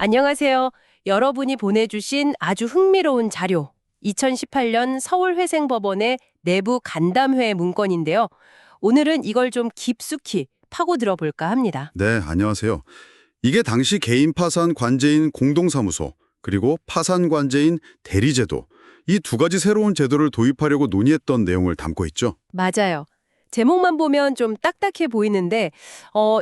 안녕하세요. 여러분이 보내주신 아주 흥미로운 자료, 2018년 서울회생법원의 내부 간담회 문건인데요. 오늘은 이걸 좀 깊숙이 파고들어 볼까 합니다. 네, 안녕하세요. 이게 당시 개인 파산 관제인 공동사무소, 그리고 파산 관제인 대리제도, 이 두 가지 새로운 제도를 도입하려고 논의했던 내용을 담고 있죠. 맞아요. 제목만 보면 좀 딱딱해 보이는데,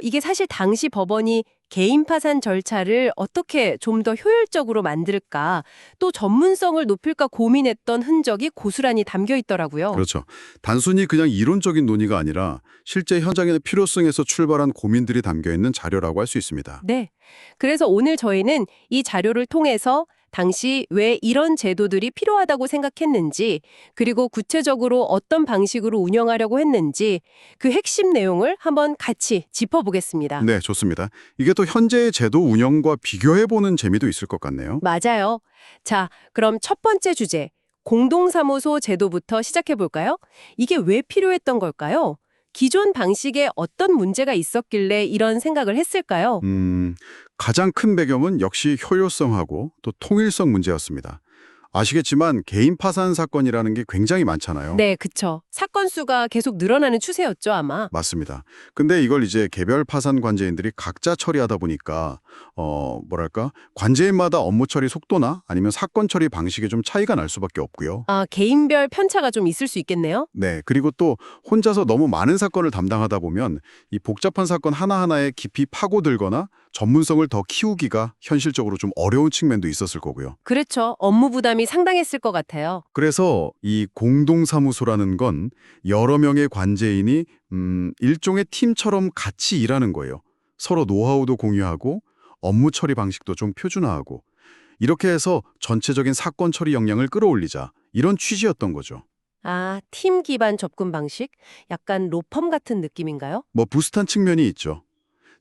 이게 사실 당시 법원이 개인 파산 절차를 어떻게 좀 더 효율적으로 만들까, 또 전문성을 높일까 고민했던 흔적이 고스란히 담겨 있더라고요. 그렇죠. 단순히 그냥 이론적인 논의가 아니라 실제 현장의 필요성에서 출발한 고민들이 담겨 있는 자료라고 할 수 있습니다. 네. 그래서 오늘 저희는 이 자료를 통해서 당시 왜 이런 제도들이 필요하다고 생각했는지, 그리고 구체적으로 어떤 방식으로 운영하려고 했는지 그 핵심 내용을 한번 같이 짚어보겠습니다. 네, 좋습니다. 이게 또 현재의 제도 운영과 비교해보는 재미도 있을 것 같네요. 맞아요. 자, 그럼 첫 번째 주제, 공동사무소 제도부터 시작해볼까요? 이게 왜 필요했던 걸까요? 기존 방식에 어떤 문제가 있었길래 이런 생각을 했을까요? 가장 큰 배경은 역시 효율성하고 또 통일성 문제였습니다. 아시겠지만 개인 파산 사건이라는 게 굉장히 많잖아요. 네, 그쵸. 사건 수가 계속 늘어나는 추세였죠, 아마. 맞습니다. 근데 이걸 이제 개별 파산 관제인들이 각자 처리하다 보니까 뭐랄까 관제인마다 업무 처리 속도나 아니면 사건 처리 방식에 좀 차이가 날 수밖에 없고요. 아, 개인별 편차가 좀 있을 수 있겠네요. 네, 그리고 또 혼자서 너무 많은 사건을 담당하다 보면 이 복잡한 사건 하나하나에 깊이 파고들거나 전문성을 더 키우기가 현실적으로 좀 어려운 측면도 있었을 거고요. 그렇죠. 업무 부담이 상당했을 것 같아요. 그래서 이 공동사무소라는 건 여러 명의 관제인이 일종의 팀처럼 같이 일하는 거예요. 서로 노하우도 공유하고 업무 처리 방식도 좀 표준화하고 이렇게 해서 전체적인 사건 처리 역량을 끌어올리자 이런 취지였던 거죠. 아, 팀 기반 접근 방식? 약간 로펌 같은 느낌인가요? 뭐 비슷한 측면이 있죠.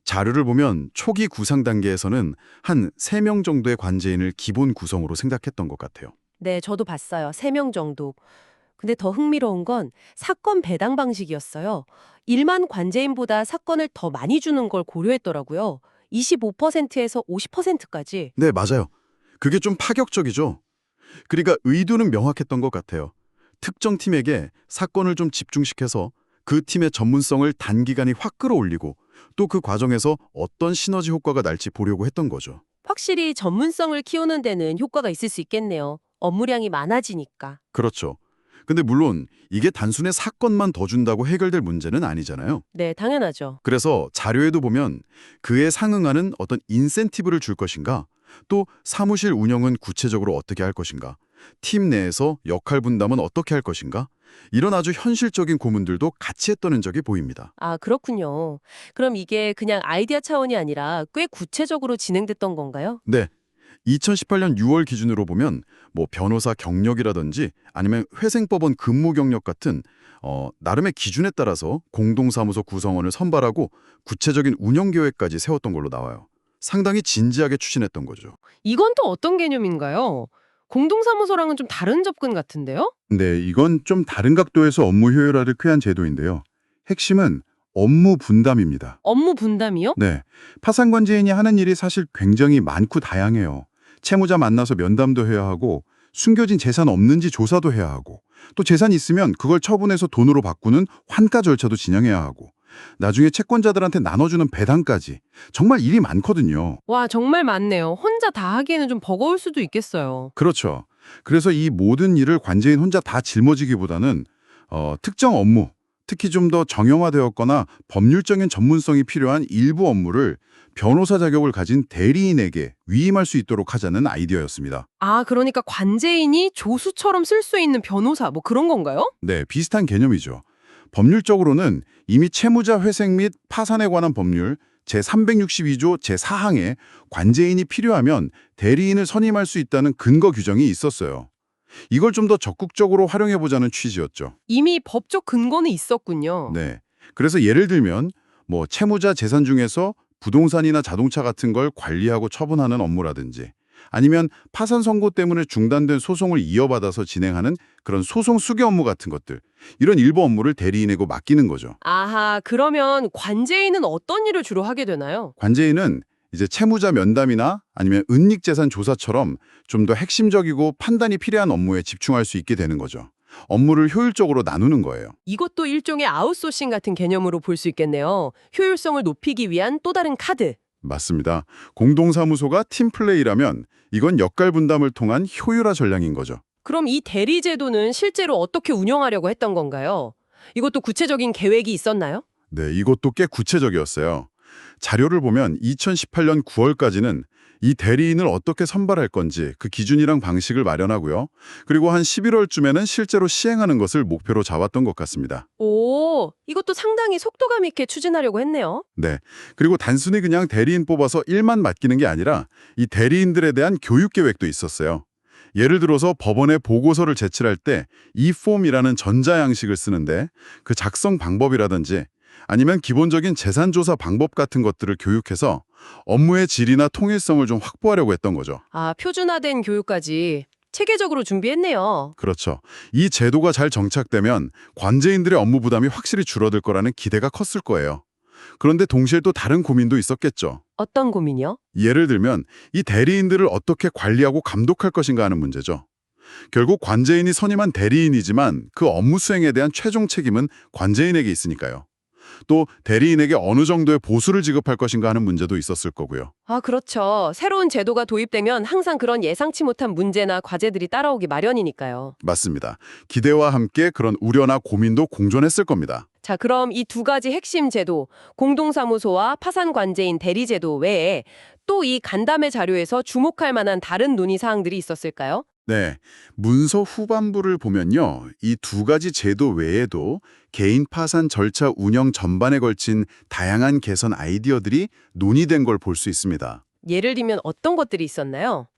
자료를 보면 초기 구상 단계에서는 한 3명 정도의 관제인을 기본 구성으로 생각했던 것 같아요. 네, 저도 봤어요. 3명 정도. 근데 더 흥미로운 건 사건 배당 방식이었어요. 일반 관제인보다 사건을 더 많이 주는 걸 고려했더라고요. 25%에서 50%까지. 네, 맞아요. 그게 좀 파격적이죠. 그러니까 의도는 명확했던 것 같아요. 특정 팀에게 사건을 좀 집중시켜서 그 팀의 전문성을 단기간에 확 끌어올리고 또 그 과정에서 어떤 시너지 효과가 날지 보려고 했던 거죠. 확실히 전문성을 키우는 데는 효과가 있을 수 있겠네요. 업무량이 많아지니까. 그렇죠. 근데 물론 이게 단순히 사건만 더 준다고 해결될 문제는 아니잖아요. 네, 당연하죠. 그래서 자료에도 보면 그에 상응하는 어떤 인센티브를 줄 것인가, 또 사무실 운영은 구체적으로 어떻게 할 것인가, 팀 내에서 역할 분담은 어떻게 할 것인가, 이런 아주 현실적인 고민들도 같이 했던 흔적이 보입니다. 아, 그렇군요. 그럼 이게 그냥 아이디어 차원이 아니라 꽤 구체적으로 진행됐던 건가요? 네. 2018년 6월 기준으로 보면 뭐 변호사 경력이라든지 아니면 회생법원 근무 경력 같은 나름의 기준에 따라서 공동사무소 구성원을 선발하고 구체적인 운영 계획까지 세웠던 걸로 나와요. 상당히 진지하게 추진했던 거죠. 이건 또 어떤 개념인가요? 공동사무소랑은 좀 다른 접근 같은데요? 네, 이건 좀 다른 각도에서 업무 효율화를 꾀한 제도인데요. 핵심은 업무 분담입니다. 업무 분담이요? 네, 파산관제인이 하는 일이 사실 굉장히 많고 다양해요. 채무자 만나서 면담도 해야 하고 숨겨진 재산 없는지 조사도 해야 하고 또 재산 있으면 그걸 처분해서 돈으로 바꾸는 환가 절차도 진행해야 하고 나중에 채권자들한테 나눠주는 배당까지 정말 일이 많거든요. 와, 정말 많네요. 혼자 다 하기에는 좀 버거울 수도 있겠어요. 그렇죠. 그래서 이 모든 일을 관제인 혼자 다 짊어지기보다는 특정 업무, 특히 좀 더 정형화되었거나 법률적인 전문성이 필요한 일부 업무를 변호사 자격을 가진 대리인에게 위임할 수 있도록 하자는 아이디어였습니다. 아, 그러니까 관제인이 조수처럼 쓸 수 있는 변호사, 뭐 그런 건가요? 네, 비슷한 개념이죠. 법률적으로는 이미 채무자 회생 및 파산에 관한 법률 제362조 제4항에 관제인이 필요하면 대리인을 선임할 수 있다는 근거 규정이 있었어요. 이걸 좀 더 적극적으로 활용해보자는 취지였죠. 이미 법적 근거는 있었군요. 네. 그래서 예를 들면 뭐 채무자 재산 중에서 부동산이나 자동차 같은 걸 관리하고 처분하는 업무라든지 아니면 파산 선고 때문에 중단된 소송을 이어받아서 진행하는 그런 소송 수기 업무 같은 것들 이런 일부 업무를 대리인에게 맡기는 거죠. 아하, 그러면 관제인은 어떤 일을 주로 하게 되나요? 관제인은 이제 채무자 면담이나 아니면 은닉재산 조사처럼 좀 더 핵심적이고 판단이 필요한 업무에 집중할 수 있게 되는 거죠. 업무를 효율적으로 나누는 거예요. 이것도 일종의 아웃소싱 같은 개념으로 볼 수 있겠네요. 효율성을 높이기 위한 또 다른 카드. 맞습니다. 공동사무소가 팀플레이라면 이건 역할 분담을 통한 효율화 전략인 거죠. 그럼 이 대리 제도는 실제로 어떻게 운영하려고 했던 건가요? 이것도 구체적인 계획이 있었나요? 네, 이것도 꽤 구체적이었어요. 자료를 보면 2018년 9월까지는 이 대리인을 어떻게 선발할 건지 그 기준이랑 방식을 마련하고요. 그리고 한 11월쯤에는 실제로 시행하는 것을 목표로 잡았던 것 같습니다. 오, 이것도 상당히 속도감 있게 추진하려고 했네요. 네. 그리고 단순히 그냥 대리인 뽑아서 일만 맡기는 게 아니라 이 대리인들에 대한 교육 계획도 있었어요. 예를 들어서 법원에 보고서를 제출할 때 이폼이라는 전자양식을 쓰는데 그 작성 방법이라든지 아니면 기본적인 재산조사 방법 같은 것들을 교육해서 업무의 질이나 통일성을 좀 확보하려고 했던 거죠. 아, 표준화된 교육까지 체계적으로 준비했네요. 그렇죠. 이 제도가 잘 정착되면 관제인들의 업무 부담이 확실히 줄어들 거라는 기대가 컸을 거예요. 그런데 동시에 또 다른 고민도 있었겠죠. 어떤 고민이요? 예를 들면 이 대리인들을 어떻게 관리하고 감독할 것인가 하는 문제죠. 결국 관제인이 선임한 대리인이지만 그 업무 수행에 대한 최종 책임은 관제인에게 있으니까요. 또 대리인에게 어느 정도의 보수를 지급할 것인가 하는 문제도 있었을 거고요. 아, 그렇죠. 새로운 제도가 도입되면 항상 그런 예상치 못한 문제나 과제들이 따라오기 마련이니까요. 맞습니다. 기대와 함께 그런 우려나 고민도 공존했을 겁니다. 자, 그럼 이 두 가지 핵심 제도, 공동사무소와 파산관제인 대리제도 외에 또 이 간담회 자료에서 주목할 만한 다른 논의 사항들이 있었을까요? 네, 문서 후반부를 보면요. 이 두 가지 제도 외에도 개인 파산 절차 운영 전반에 걸친 다양한 개선 아이디어들이 논의된 걸 볼 수 있습니다. 예를 들면 어떤 것들이 있었나요?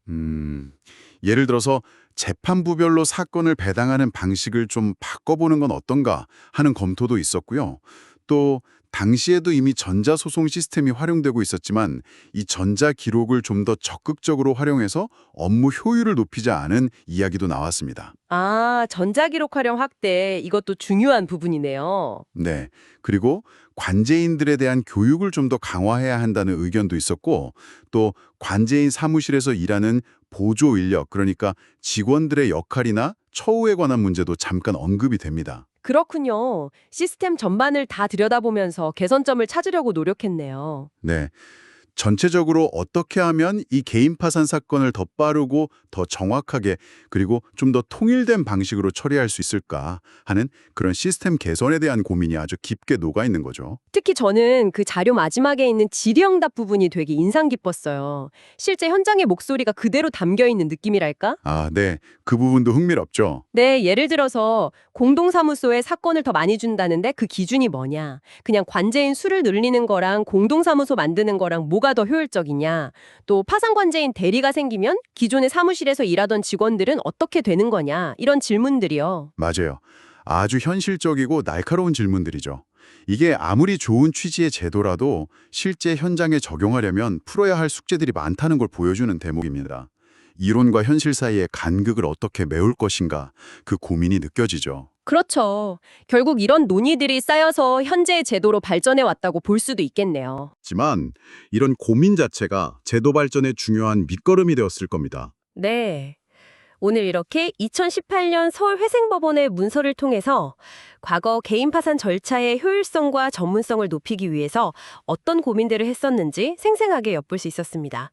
예를 들어서 재판부별로 사건을 배당하는 방식을 좀 바꿔보는 건 어떤가 하는 검토도 있었고요. 또 당시에도 이미 전자소송 시스템이 활용되고 있었지만 이 전자기록을 좀 더 적극적으로 활용해서 업무 효율을 높이자 하는 이야기도 나왔습니다. 아, 전자기록 활용 확대, 이것도 중요한 부분이네요. 네. 그리고 관제인들에 대한 교육을 좀 더 강화해야 한다는 의견도 있었고 또 관제인 사무실에서 일하는 보조 인력, 그러니까 직원들의 역할이나 처우에 관한 문제도 잠깐 언급이 됩니다. 그렇군요. 시스템 전반을 다 들여다보면서 개선점을 찾으려고 노력했네요. 네. 전체적으로 어떻게 하면 이 개인 파산 사건을 더 빠르고 더 정확하게 그리고 좀 더 통일된 방식으로 처리할 수 있을까 하는 그런 시스템 개선에 대한 고민이 아주 깊게 녹아 있는 거죠. 특히 저는 그 자료 마지막에 있는 질의응답 부분이 되게 인상 깊었어요. 실제 현장의 목소리가 그대로 담겨 있는 느낌이랄까? 아, 네. 그 부분도 흥미롭죠. 네, 예를 들어서 공동사무소에 사건을 더 많이 준다는데 그 기준이 뭐냐? 그냥 관제인 수를 늘리는 거랑 공동사무소 만드는 거랑 뭐가 더 효율적이냐? 또 파산관제인 대리가 생기면 기존의 사무실에서 일하던 직원들은 어떻게 되는 거냐? 이런 질문들이요. 맞아요. 아주 현실적이고 날카로운 질문들이죠. 이게 아무리 좋은 취지의 제도라도 실제 현장에 적용하려면 풀어야 할 숙제들이 많다는 걸 보여주는 대목입니다. 이론과 현실 사이의 간극을 어떻게 메울 것인가, 그 고민이 느껴지죠. 그렇죠. 결국 이런 논의들이 쌓여서 현재의 제도로 발전해 왔다고 볼 수도 있겠네요. 하지만 이런 고민 자체가 제도 발전의 중요한 밑거름이 되었을 겁니다. 네. 오늘 이렇게 2018년 서울회생법원의 문서를 통해서 과거 개인 파산 절차의 효율성과 전문성을 높이기 위해서 어떤 고민들을 했었는지 생생하게 엿볼 수 있었습니다.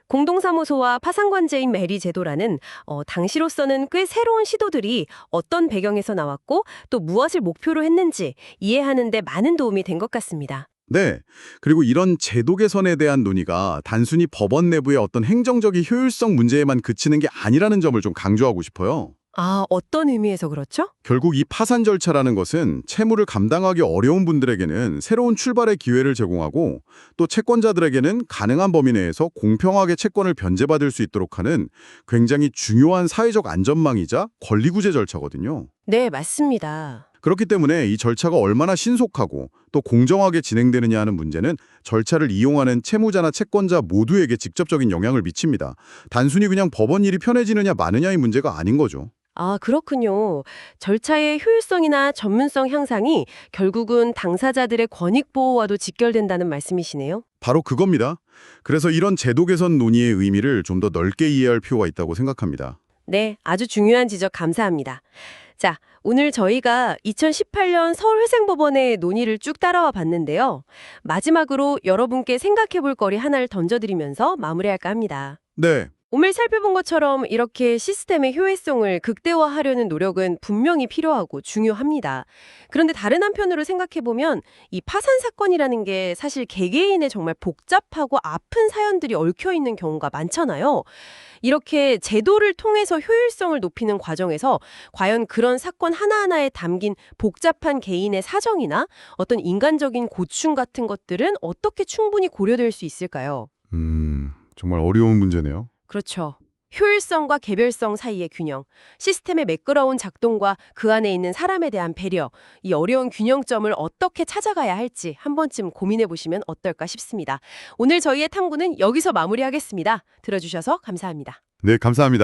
공동사무소와 파산관제인 매리 제도라는 당시로서는 꽤 새로운 시도들이 어떤 배경에서 나왔고 또 무엇을 목표로 했는지 이해하는 데 많은 도움이 된 것 같습니다. 네. 그리고 이런 제도 개선에 대한 논의가 단순히 법원 내부의 어떤 행정적인 효율성 문제에만 그치는 게 아니라는 점을 좀 강조하고 싶어요. 아, 어떤 의미에서 그렇죠? 결국 이 파산 절차라는 것은 채무를 감당하기 어려운 분들에게는 새로운 출발의 기회를 제공하고 또 채권자들에게는 가능한 범위 내에서 공평하게 채권을 변제받을 수 있도록 하는 굉장히 중요한 사회적 안전망이자 권리구제 절차거든요. 네, 맞습니다. 그렇기 때문에 이 절차가 얼마나 신속하고 또 공정하게 진행되느냐 하는 문제는 절차를 이용하는 채무자나 채권자 모두에게 직접적인 영향을 미칩니다. 단순히 그냥 법원 일이 편해지느냐 마느냐의 문제가 아닌 거죠. 아, 그렇군요. 절차의 효율성이나 전문성 향상이 결국은 당사자들의 권익 보호와도 직결된다는 말씀이시네요. 바로 그겁니다. 그래서 이런 제도 개선 논의의 의미를 좀 더 넓게 이해할 필요가 있다고 생각합니다. 네, 아주 중요한 지적 감사합니다. 자, 오늘 저희가 2018년 서울회생법원의 논의를 쭉 따라와 봤는데요. 마지막으로 여러분께 생각해 볼 거리 하나를 던져드리면서 마무리할까 합니다. 네, 오늘 살펴본 것처럼 이렇게 시스템의 효율성을 극대화하려는 노력은 분명히 필요하고 중요합니다. 그런데 다른 한편으로 생각해보면 이 파산 사건이라는 게 사실 개개인의 정말 복잡하고 아픈 사연들이 얽혀있는 경우가 많잖아요. 이렇게 제도를 통해서 효율성을 높이는 과정에서 과연 그런 사건 하나하나에 담긴 복잡한 개인의 사정이나 어떤 인간적인 고충 같은 것들은 어떻게 충분히 고려될 수 있을까요? 정말 어려운 문제네요. 그렇죠. 효율성과 개별성 사이의 균형, 시스템의 매끄러운 작동과 그 안에 있는 사람에 대한 배려, 이 어려운 균형점을 어떻게 찾아가야 할지 한 번쯤 고민해 보시면 어떨까 싶습니다. 오늘 저희의 탐구는 여기서 마무리하겠습니다. 들어주셔서 감사합니다. 네, 감사합니다.